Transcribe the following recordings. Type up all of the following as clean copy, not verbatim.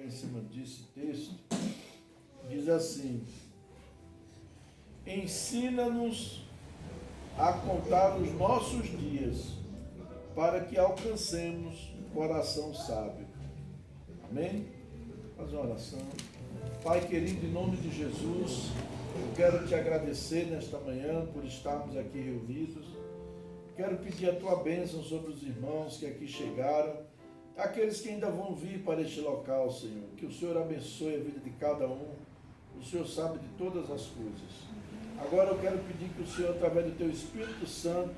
em cima desse texto, diz assim: ensina-nos a contar os nossos dias, para que alcancemos coração sábio. Amém? Faz uma oração. Pai querido, em nome de Jesus, eu quero te agradecer nesta manhã por estarmos aqui reunidos. Quero pedir a tua bênção sobre os irmãos que aqui chegaram, aqueles que ainda vão vir para este local, Senhor. Que o Senhor abençoe a vida de cada um. O Senhor sabe de todas as coisas. Agora eu quero pedir que o Senhor, através do teu Espírito Santo,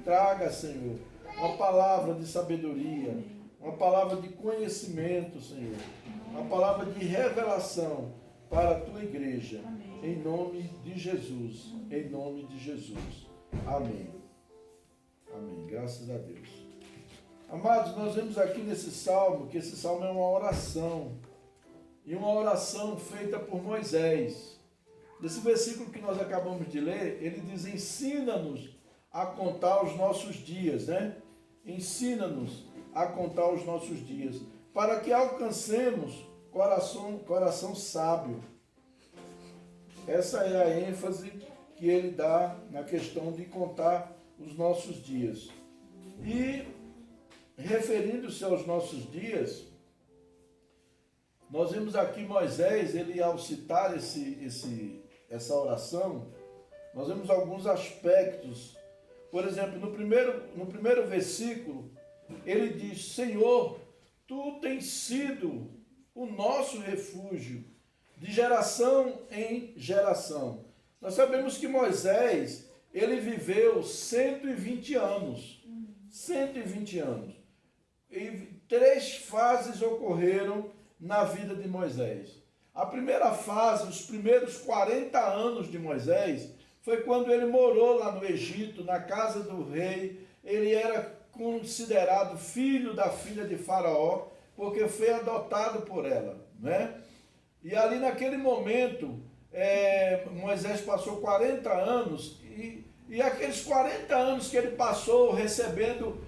traga, Senhor, uma palavra de sabedoria, uma palavra de conhecimento, Senhor, uma palavra de revelação para a tua igreja. Amém. Em nome de Jesus. Em nome de Jesus. Amém. Amém. Graças a Deus. Amados, nós vemos aqui nesse salmo, que esse salmo é uma oração. E uma oração feita por Moisés. Nesse versículo que nós acabamos de ler, ele diz: ensina-nos a contar os nossos dias, né? Ensina-nos a contar os nossos dias, para que alcancemos coração sábio. Essa é a ênfase que ele dá na questão de contar os nossos dias. E, referindo-se aos nossos dias, nós vimos aqui Moisés, ele ao citar essa oração, nós vemos alguns aspectos. Por exemplo, no primeiro versículo, ele diz: Senhor, tu tens sido o nosso refúgio, de geração em geração. Nós sabemos que Moisés, ele viveu 120 anos. 120 anos. E 3 fases ocorreram na vida de Moisés. A primeira fase, os primeiros 40 anos de Moisés, foi quando ele morou lá no Egito, na casa do rei. Ele era considerado filho da filha de Faraó, porque foi adotado por ela, né? E ali naquele momento, Moisés passou 40 anos, e aqueles 40 anos que ele passou recebendo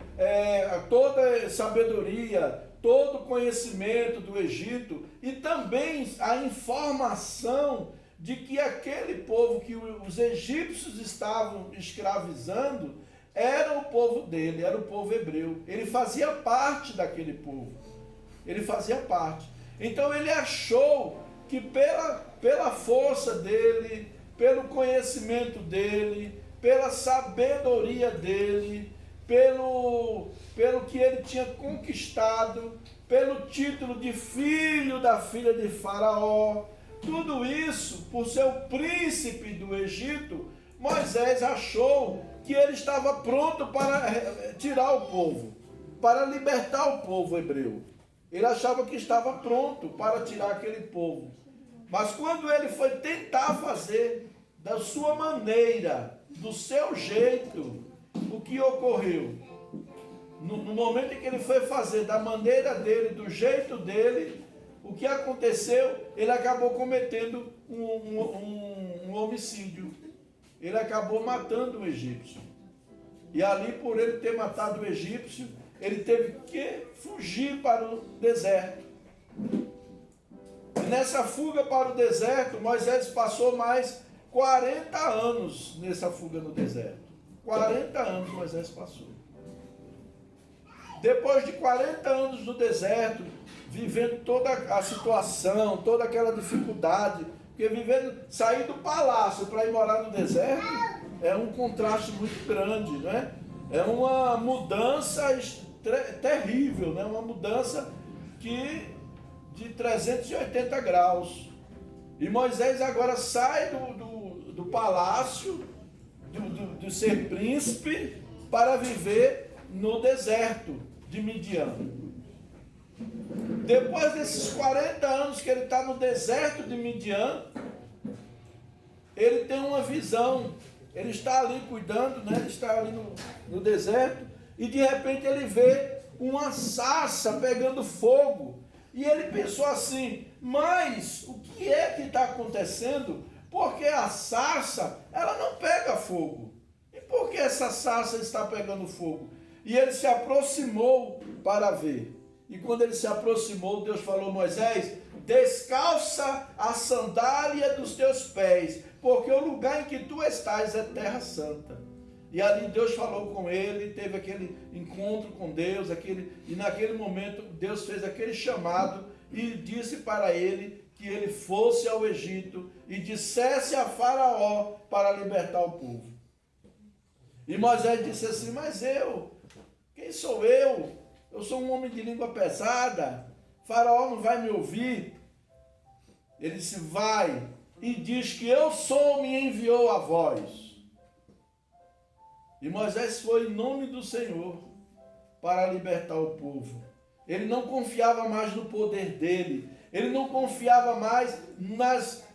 toda a sabedoria, todo o conhecimento do Egito, e também a informação de que aquele povo que os egípcios estavam escravizando era o povo dele, era o povo hebreu. Ele fazia parte daquele povo. Ele fazia parte. Então ele achou que pela força dele, pelo conhecimento dele, pela sabedoria dele, pelo que ele tinha conquistado, pelo título de filho da filha de Faraó, tudo isso, por ser o príncipe do Egito, Moisés achou que ele estava pronto para tirar o povo, para libertar o povo hebreu. Ele achava que estava pronto para tirar aquele povo. Mas quando ele foi tentar fazer da sua maneira, do seu jeito, o que ocorreu? No momento em que ele foi fazer da maneira dele, do jeito dele, o que aconteceu? Ele acabou cometendo um homicídio. Ele acabou matando o egípcio. E ali, por ele ter matado o egípcio, ele teve que fugir para o deserto. E nessa fuga para o deserto, Moisés passou mais 40 anos nessa fuga no deserto. 40 anos Moisés passou. Depois de 40 anos no deserto, vivendo toda a situação, toda aquela dificuldade, porque sair do palácio para ir morar no deserto é um contraste muito grande, né? É uma mudança terrível, né? Uma mudança de 380 graus. E Moisés agora sai do palácio, de ser príncipe, para viver no deserto de Midian. Depois desses 40 anos que ele está no deserto de Midian, ele tem uma visão. Ele está ali cuidando, né? Ele está ali no deserto, e de repente ele vê uma sarça pegando fogo. E ele pensou assim: mas o que é que está acontecendo? Porque a sarça, ela não pega fogo. E por que essa sarça está pegando fogo? E ele se aproximou para ver. E quando ele se aproximou, Deus falou: Moisés, descalça a sandália dos teus pés, porque o lugar em que tu estás é terra santa. E ali Deus falou com ele, teve aquele encontro com Deus, e naquele momento Deus fez aquele chamado e disse para ele que ele fosse ao Egito e dissesse a Faraó para libertar o povo. E Moisés disse assim: mas quem sou eu? Eu sou um homem de língua pesada, Faraó não vai me ouvir. Ele disse: vai e diz que eu sou, me enviou a vós. E Moisés foi em nome do Senhor para libertar o povo. Ele não confiava mais no poder dele. Ele não confiava mais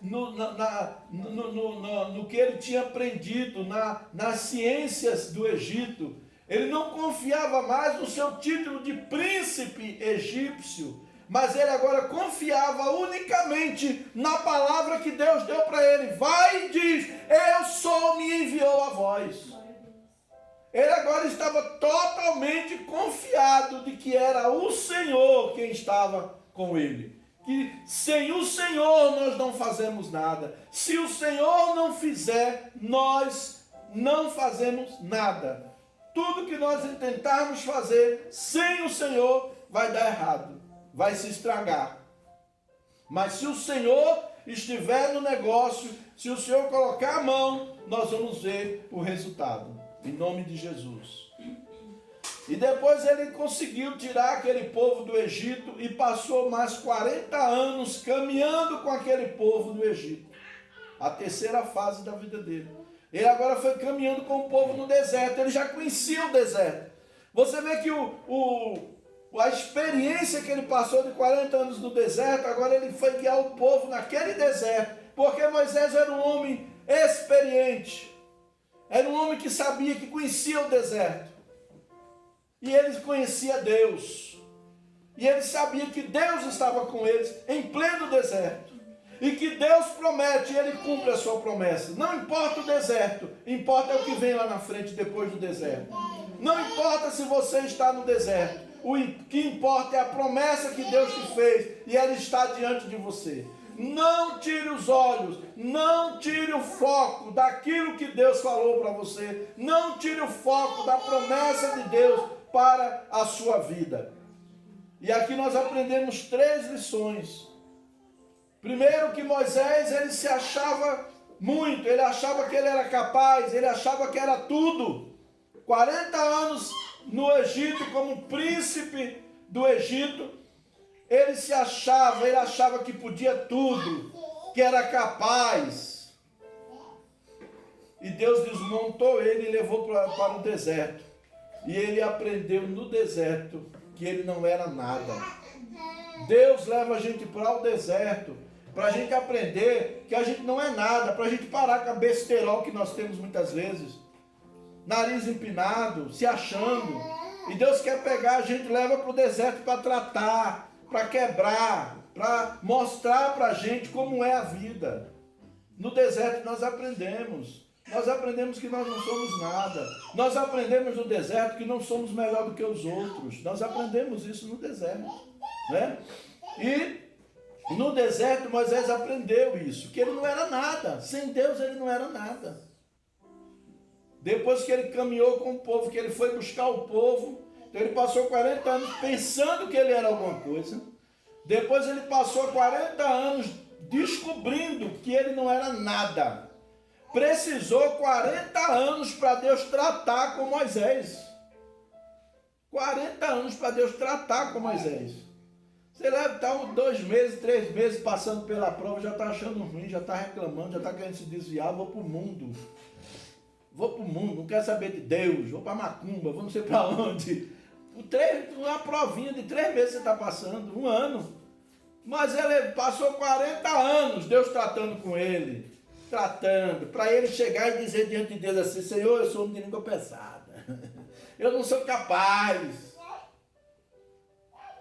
no que ele tinha aprendido, nas ciências do Egito. Ele não confiava mais no seu título de príncipe egípcio. Mas ele agora confiava unicamente na palavra que Deus deu para ele. Vai e diz: eu sou, me enviou a vós. Ele agora estava totalmente confiado de que era o Senhor quem estava com ele. Que sem o Senhor nós não fazemos nada. Se o Senhor não fizer, nós não fazemos nada. Tudo que nós intentarmos fazer sem o Senhor vai dar errado, vai se estragar. Mas se o Senhor estiver no negócio, se o Senhor colocar a mão, nós vamos ver o resultado. Em nome de Jesus. E depois ele conseguiu tirar aquele povo do Egito e passou mais 40 anos caminhando com aquele povo do Egito. A terceira fase da vida dele. Ele agora foi caminhando com o povo no deserto. Ele já conhecia o deserto. Você vê que a experiência que ele passou de 40 anos no deserto, agora ele foi guiar o povo naquele deserto. Porque Moisés era um homem experiente. Era um homem que sabia, que conhecia o deserto. E ele conhecia Deus. E ele sabia que Deus estava com eles em pleno deserto. E que Deus promete e ele cumpre a sua promessa. Não importa o deserto, importa o que vem lá na frente depois do deserto. Não importa se você está no deserto. O que importa é a promessa que Deus te fez e ela está diante de você. Não tire os olhos, não tire o foco daquilo que Deus falou para você. Não tire o foco da promessa de Deus para a sua vida. E aqui nós aprendemos 3 lições. Primeiro, que Moisés, ele se achava muito, ele achava que ele era capaz, ele achava que era tudo. 40 anos no Egito como príncipe do Egito. Ele se achava, ele achava que podia tudo, que era capaz. E Deus desmontou ele e levou para o deserto. E ele aprendeu no deserto que ele não era nada. Deus leva a gente para o deserto, para a gente aprender que a gente não é nada, para a gente parar com a besterol que nós temos muitas vezes. Nariz empinado, se achando. E Deus quer pegar a gente, leva para o deserto para tratar, para quebrar, para mostrar para a gente como é a vida. No deserto nós aprendemos que nós não somos nada. Nós aprendemos no deserto que não somos melhor do que os outros. Nós aprendemos isso no deserto, né? E no deserto Moisés aprendeu isso, que ele não era nada. Sem Deus ele não era nada. Depois que ele caminhou com o povo, que ele foi buscar o povo, então ele passou 40 anos pensando que ele era alguma coisa. Depois ele passou 40 anos descobrindo que ele não era nada. Precisou 40 anos para Deus tratar com Moisés. 40 anos para Deus tratar com Moisés. Você leva 2 meses, 3 meses passando pela prova, já está achando ruim, já está reclamando, já está querendo se desviar, vou para o mundo. Não quero saber de Deus, vou para Macumba, vou não sei para onde. Uma provinha de 3 meses você está passando, 1 ano. Mas ele passou 40 anos, Deus tratando com ele. Para ele chegar e dizer diante de Deus assim: Senhor, eu sou um de língua pesada. Eu não sou capaz.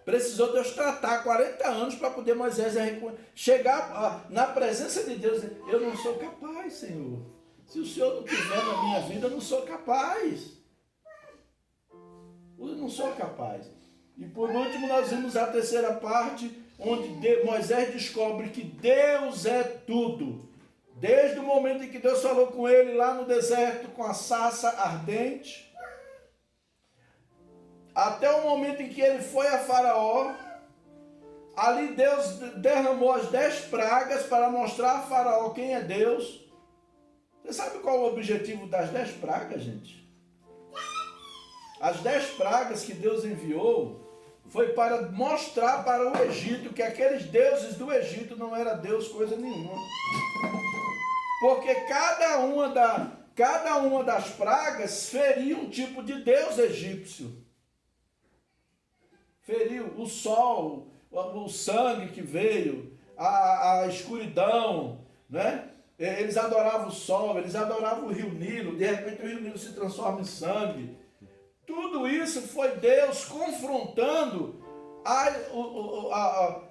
Precisou Deus tratar 40 anos para poder Moisés chegar na presença de Deus. Eu não sou capaz, Senhor. Se o Senhor não quiser na minha vida, eu não sou capaz. Eu não sou capaz. E por último, nós vimos a terceira parte, onde Moisés descobre que Deus é tudo. Desde o momento em que Deus falou com ele lá no deserto, com a sarça ardente, até o momento em que ele foi a Faraó, ali Deus derramou as 10 pragas para mostrar a Faraó quem é Deus. Você sabe qual é o objetivo das 10 pragas, gente? As 10 pragas que Deus enviou foi para mostrar para o Egito que aqueles deuses do Egito não era Deus coisa nenhuma. Porque cada uma das pragas feria um tipo de Deus egípcio. Feriu o sol, o sangue que veio, a escuridão, né? Eles adoravam o sol, eles adoravam o rio Nilo, de repente o rio Nilo se transforma em sangue. Tudo isso foi Deus confrontando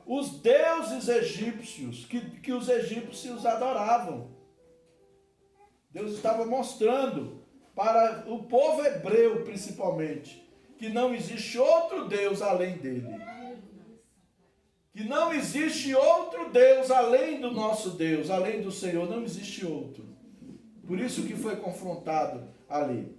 os deuses egípcios, que os egípcios adoravam. Deus estava mostrando para o povo hebreu, principalmente, que não existe outro Deus além dele. Que não existe outro Deus além do nosso Deus, além do Senhor, não existe outro. Por isso que foi confrontado ali.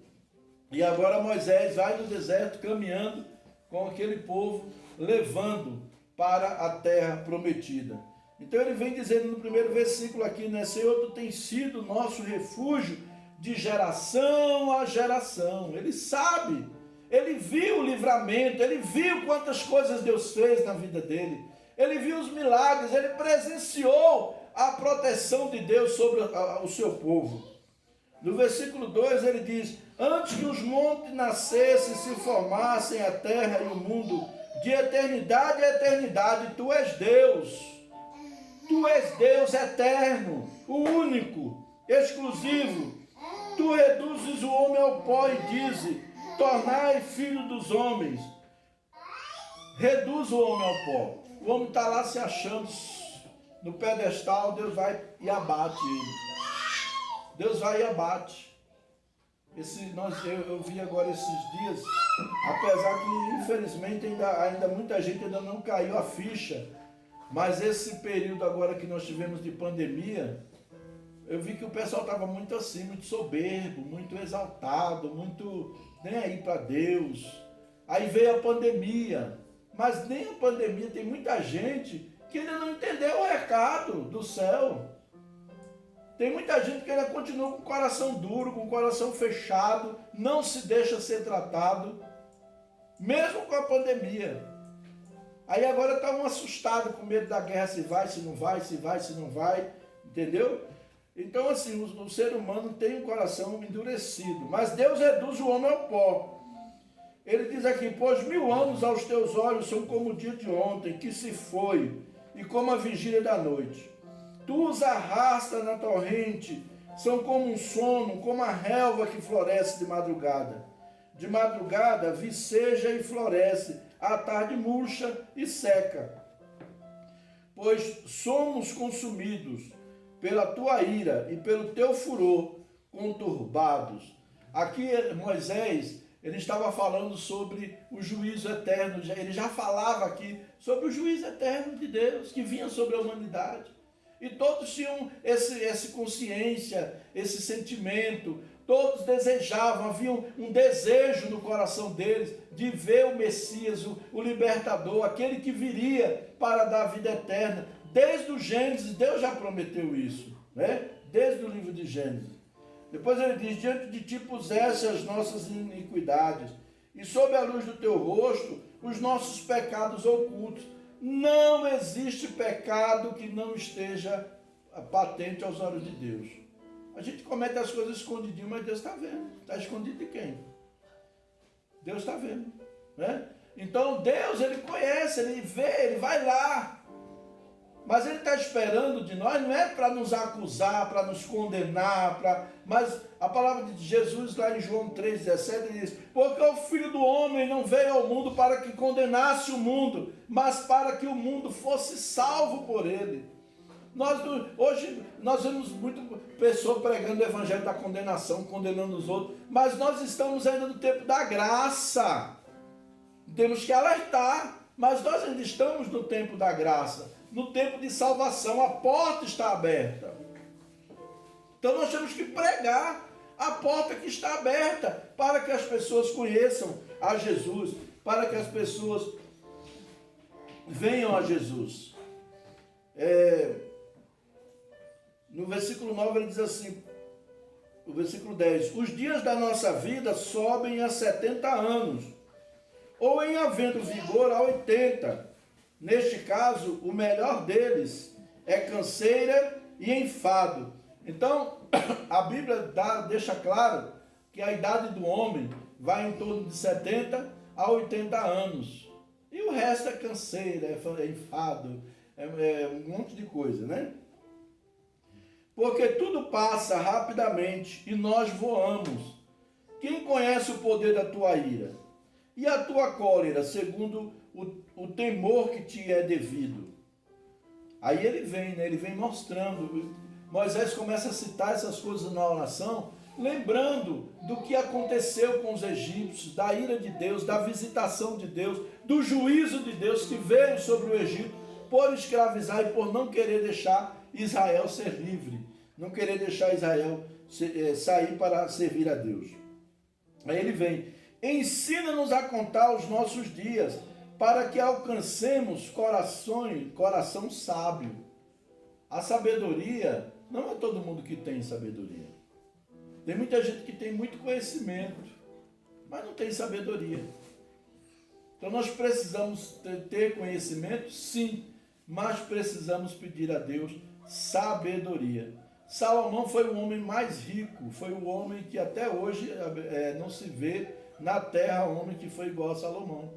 E agora Moisés vai no deserto caminhando com aquele povo, levando para a terra prometida. Então ele vem dizendo no primeiro versículo aqui, né? Senhor, tu tens sido nosso refúgio de geração a geração. Ele sabe, ele viu o livramento, ele viu quantas coisas Deus fez na vida dele. Ele viu os milagres, ele presenciou a proteção de Deus sobre o seu povo. No versículo 2 ele diz: antes que os montes nascessem, se formassem a terra e o mundo, de eternidade a eternidade, tu és Deus. Tu és Deus eterno, o único, exclusivo. Tu reduzes o homem ao pó e dizes: tornai filho dos homens. Reduz o homem ao pó. O homem está lá se achando no pedestal, Deus vai e abate ele. Deus vai e abate. Eu vi agora esses dias, apesar que infelizmente ainda muita gente ainda não caiu a ficha, mas esse período agora que nós tivemos de pandemia, eu vi que o pessoal estava muito assim, muito soberbo, muito exaltado, muito nem aí para Deus. Aí veio a pandemia, mas nem a pandemia, tem muita gente que ainda não entendeu o recado do céu. Tem muita gente que ainda continua com o coração duro, com o coração fechado, não se deixa ser tratado, mesmo com a pandemia. Aí agora está um assustado, com medo da guerra, se vai, se não vai, se vai, se não vai, entendeu? Então assim, o ser humano tem um coração endurecido, mas Deus reduz o homem ao pó. Ele diz aqui: pois 1000 anos aos teus olhos são como o dia de ontem, que se foi, e como a vigília da noite. Tu os arrastas na torrente, são como um sono, como a relva que floresce de madrugada. De madrugada viceja e floresce, à tarde murcha e seca. Pois somos consumidos pela tua ira e pelo teu furor conturbados. Aqui Moisés, ele estava falando sobre o juízo eterno, ele já falava aqui sobre o juízo eterno de Deus, que vinha sobre a humanidade. E todos tinham essa consciência, esse sentimento, todos desejavam, havia um desejo no coração deles de ver o Messias, o libertador, aquele que viria para dar vida eterna. Desde o Gênesis, Deus já prometeu isso, né? Desde o livro de Gênesis. Depois ele diz: diante de ti puseste as nossas iniquidades, e sob a luz do teu rosto, os nossos pecados ocultos. Não existe pecado que não esteja patente aos olhos de Deus. A gente comete as coisas escondidinho, mas Deus está vendo. Está escondido de quem? Deus está vendo, né? Então Deus, ele conhece, ele vê, ele vai lá. Mas ele está esperando de nós, não é para nos acusar, para nos condenar, mas a palavra de Jesus lá em João 3,17 diz: porque o Filho do Homem não veio ao mundo para que condenasse o mundo, mas para que o mundo fosse salvo por ele. Hoje nós vemos muita pessoa pregando o evangelho da condenação, condenando os outros, mas nós estamos ainda no tempo da graça. Temos que alertar. Mas nós ainda estamos no tempo da graça, no tempo de salvação, a porta está aberta. Então nós temos que pregar a porta que está aberta para que as pessoas conheçam a Jesus, para que as pessoas venham a Jesus. No versículo 9 ele diz assim, o versículo 10, os dias da nossa vida sobem a 70 anos, ou em havendo vigor a 80. Neste caso, o melhor deles é canseira e enfado. Então, a Bíblia deixa claro que a idade do homem vai em torno de 70 a 80 anos. E o resto é canseira, é enfado, é um monte de coisa, né? Porque tudo passa rapidamente e nós voamos. Quem conhece o poder da tua ira? E a tua cólera, segundo o temor que te é devido? Aí ele vem, né? Ele vem mostrando. Moisés começa a citar essas coisas na oração, lembrando do que aconteceu com os egípcios, da ira de Deus, da visitação de Deus, do juízo de Deus que veio sobre o Egito por escravizar e por não querer deixar Israel ser livre, não querer deixar Israel sair para servir a Deus. Aí ele vem, ensina-nos a contar os nossos dias, para que alcancemos coração sábio. A sabedoria, não é todo mundo que tem sabedoria. Tem muita gente que tem muito conhecimento, mas não tem sabedoria. Então nós precisamos ter conhecimento, sim, mas precisamos pedir a Deus sabedoria. Salomão foi o homem mais rico, foi o homem que até hoje não se vê na terra homem que foi igual a Salomão.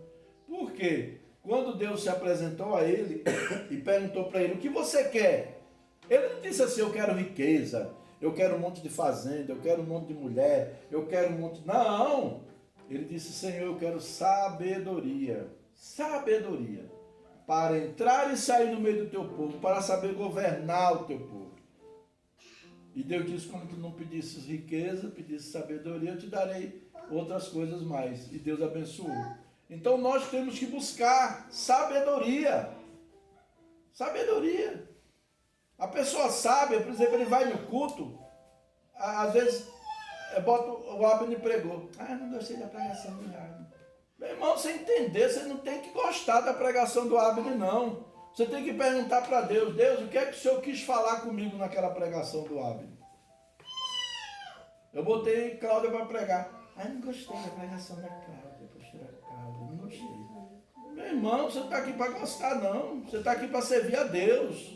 Por quê? Quando Deus se apresentou a ele e perguntou para ele, o que você quer? Ele não disse assim, eu quero riqueza, eu quero um monte de fazenda, eu quero um monte de mulher, eu quero um monte... Não! Ele disse, Senhor, eu quero sabedoria. Sabedoria. Para entrar e sair no meio do teu povo, para saber governar o teu povo. E Deus disse, como tu não pedisses riqueza, pedisses sabedoria, eu te darei outras coisas mais. E Deus abençoou. Então nós temos que buscar sabedoria. Sabedoria. A pessoa sábia, por exemplo, ele vai no culto, às vezes bota o Abner pregou. Ah, não gostei da pregação do Abner. Meu irmão, você entender, você não tem que gostar da pregação do Abner, não. Você tem que perguntar para Deus, Deus, o que é que o Senhor quis falar comigo naquela pregação do Abner? Eu botei Cláudia para pregar. Ah, não gostei da pregação da Cláudia, pastora Cláudia, não gostei. Meu irmão, você não está aqui para gostar, não. Você está aqui para servir a Deus.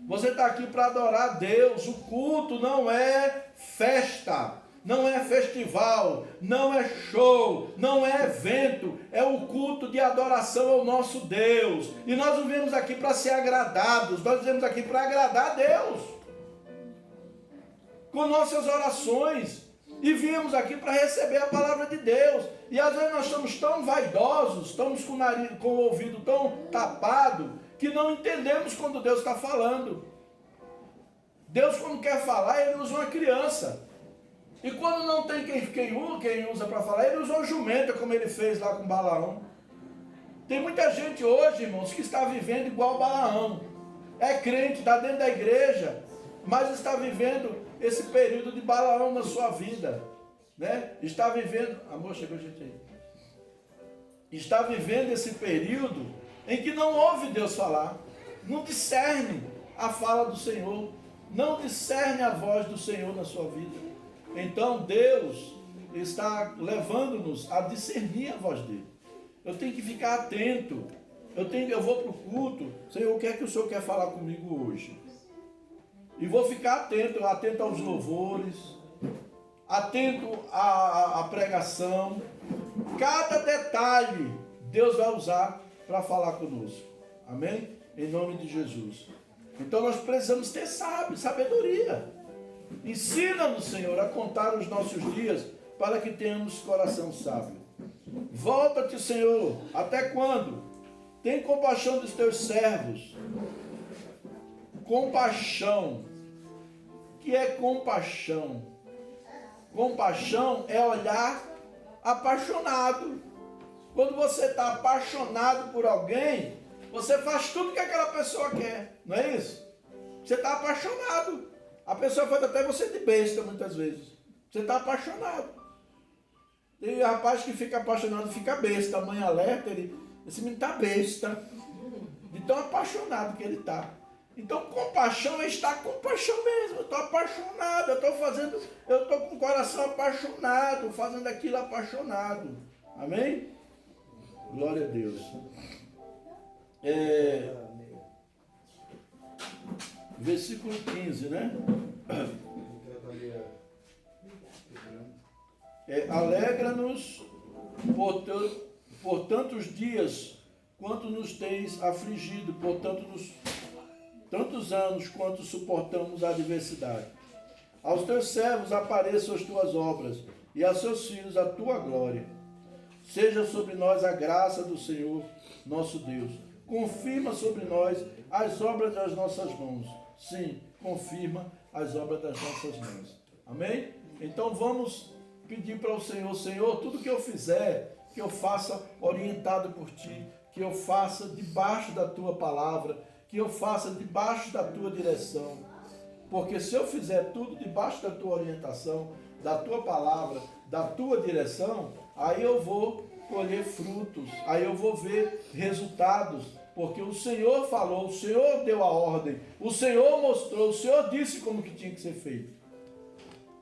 Você está aqui para adorar a Deus. O culto não é festa, não é festival, não é show, não é evento. É o culto de adoração ao nosso Deus. E nós não viemos aqui para ser agradados, nós viemos aqui para agradar a Deus. Com nossas orações. E viemos aqui para receber a palavra de Deus. E às vezes nós estamos tão vaidosos, estamos com o ouvido tão tapado, que não entendemos quando Deus está falando. Deus, quando quer falar, ele usa uma criança. E quando não tem quem usa para falar, ele usa uma jumenta, como ele fez lá com Balaão. Tem muita gente hoje, irmãos, que está vivendo igual Balaão. É crente, está dentro da igreja, mas está vivendo esse período de Balaão na sua vida. Né? Está vivendo... Amor, chegou gente aí. Está vivendo esse período em que não ouve Deus falar, não discerne a fala do Senhor, não discerne a voz do Senhor na sua vida. Então Deus está levando-nos a discernir a voz dele. Eu tenho que ficar atento. Eu vou para o culto. Senhor, o que é que o Senhor quer falar comigo hoje? E vou ficar atento aos louvores, atento à pregação. Cada detalhe Deus vai usar para falar conosco. Amém? Em nome de Jesus. Então nós precisamos ter sabedoria. Ensina-nos, Senhor, a contar os nossos dias para que tenhamos coração sábio. Volta-te, Senhor. Até quando? Tem compaixão dos teus servos. Compaixão. O que é compaixão? Compaixão é olhar apaixonado. Quando você está apaixonado por alguém, você faz tudo que aquela pessoa quer, não é isso? Você está apaixonado. A pessoa faz até você de besta muitas vezes. Você está apaixonado. Tem rapaz que fica apaixonado, fica besta. A mãe alerta, esse menino está besta. De tão apaixonado que ele está. Então, compaixão é estar com paixão mesmo. Eu estou apaixonado, eu estou com o coração apaixonado, fazendo aquilo apaixonado. Amém? Glória a Deus. Versículo 15, né? Alegra-nos por tantos dias quanto nos tens afligido, por tantos anos quanto suportamos a adversidade. Aos teus servos apareçam as tuas obras, e a seus filhos a tua glória. Seja sobre nós a graça do Senhor, nosso Deus. Confirma sobre nós as obras das nossas mãos. Sim, confirma as obras das nossas mãos. Amém? Então vamos pedir para o Senhor, Senhor, tudo que eu fizer, que eu faça orientado por Ti, que eu faça debaixo da Tua palavra, que eu faça debaixo da Tua direção. Porque se eu fizer tudo debaixo da Tua orientação, da Tua palavra, da Tua direção, aí eu vou colher frutos, aí eu vou ver resultados, porque o Senhor falou, o Senhor deu a ordem, o Senhor mostrou, o Senhor disse como que tinha que ser feito.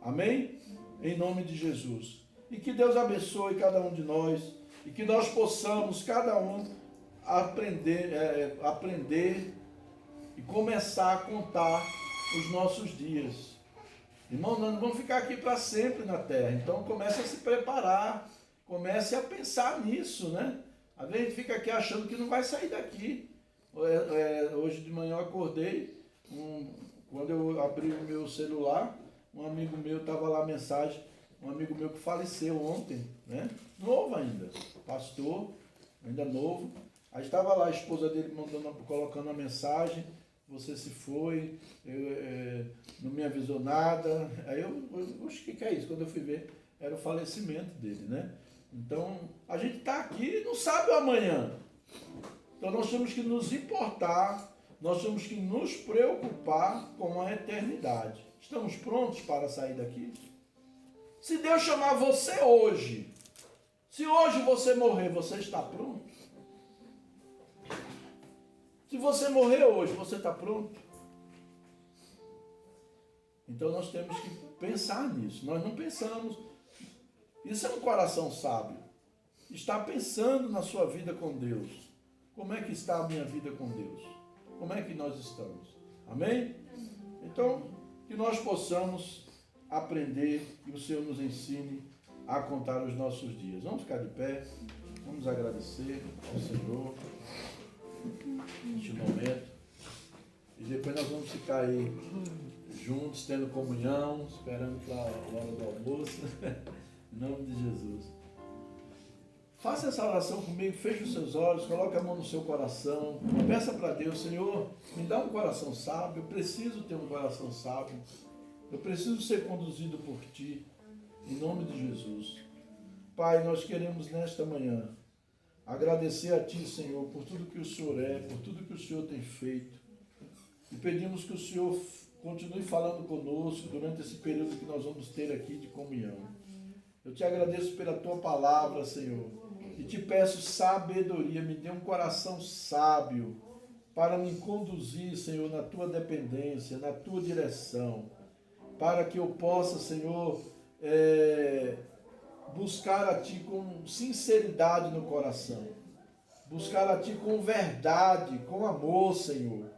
Amém? Em nome de Jesus. E que Deus abençoe cada um de nós, e que nós possamos, cada um, aprender e começar a contar os nossos dias. Irmão, nós não vamos ficar aqui para sempre na terra, então comece a se preparar, comece a pensar nisso, né? Às vezes a gente fica aqui achando que não vai sair daqui. Hoje de manhã eu acordei, quando eu abri o meu celular, um amigo meu estava lá a mensagem, um amigo meu que faleceu ontem, né? Novo ainda, pastor, ainda novo. Aí estava lá a esposa dele colocando a mensagem, você se foi, não me avisou nada. Aí o que é isso? Quando eu fui ver, era o falecimento dele, né? Então, a gente está aqui e não sabe o amanhã. Então, nós temos que nos importar, nós temos que nos preocupar com a eternidade. Estamos prontos para sair daqui? Se Deus chamar você hoje, se hoje você morrer, você está pronto? Se você morrer hoje, você está pronto? Então nós temos que pensar nisso. Nós não pensamos. Isso é um coração sábio. Está pensando na sua vida com Deus. Como é que está a minha vida com Deus? Como é que nós estamos? Amém? Então, que nós possamos aprender e o Senhor nos ensine a contar os nossos dias. Vamos ficar de pé. Vamos agradecer ao Senhor neste momento. E depois nós vamos ficar aí juntos, tendo comunhão, esperando para a hora do almoço. Em nome de Jesus. Faça essa oração comigo, feche os seus olhos, coloque a mão no seu coração, peça para Deus, Senhor, me dá um coração sábio, eu preciso ter um coração sábio, eu preciso ser conduzido por Ti, em nome de Jesus. Pai, nós queremos nesta manhã agradecer a Ti, Senhor, por tudo que o Senhor é, por tudo que o Senhor tem feito, e pedimos que o Senhor continue falando conosco durante esse período que nós vamos ter aqui de comunhão. Eu te agradeço pela Tua palavra, Senhor, e te peço sabedoria, me dê um coração sábio para me conduzir, Senhor, na Tua dependência, na Tua direção, para que eu possa, Senhor, buscar a Ti com sinceridade no coração, buscar a Ti com verdade, com amor, Senhor,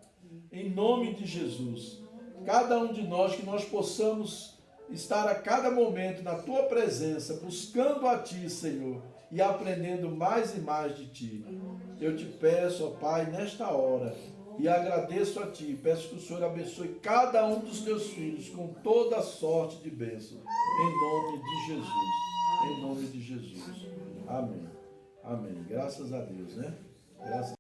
em nome de Jesus. Cada um de nós, que nós possamos estar a cada momento na Tua presença, buscando a Ti, Senhor, e aprendendo mais e mais de Ti. Eu te peço, ó Pai, nesta hora, e agradeço a Ti, peço que o Senhor abençoe cada um dos Teus filhos com toda sorte de bênção, em nome de Jesus, em nome de Jesus. Amém. Amém. Graças a Deus, né? Graças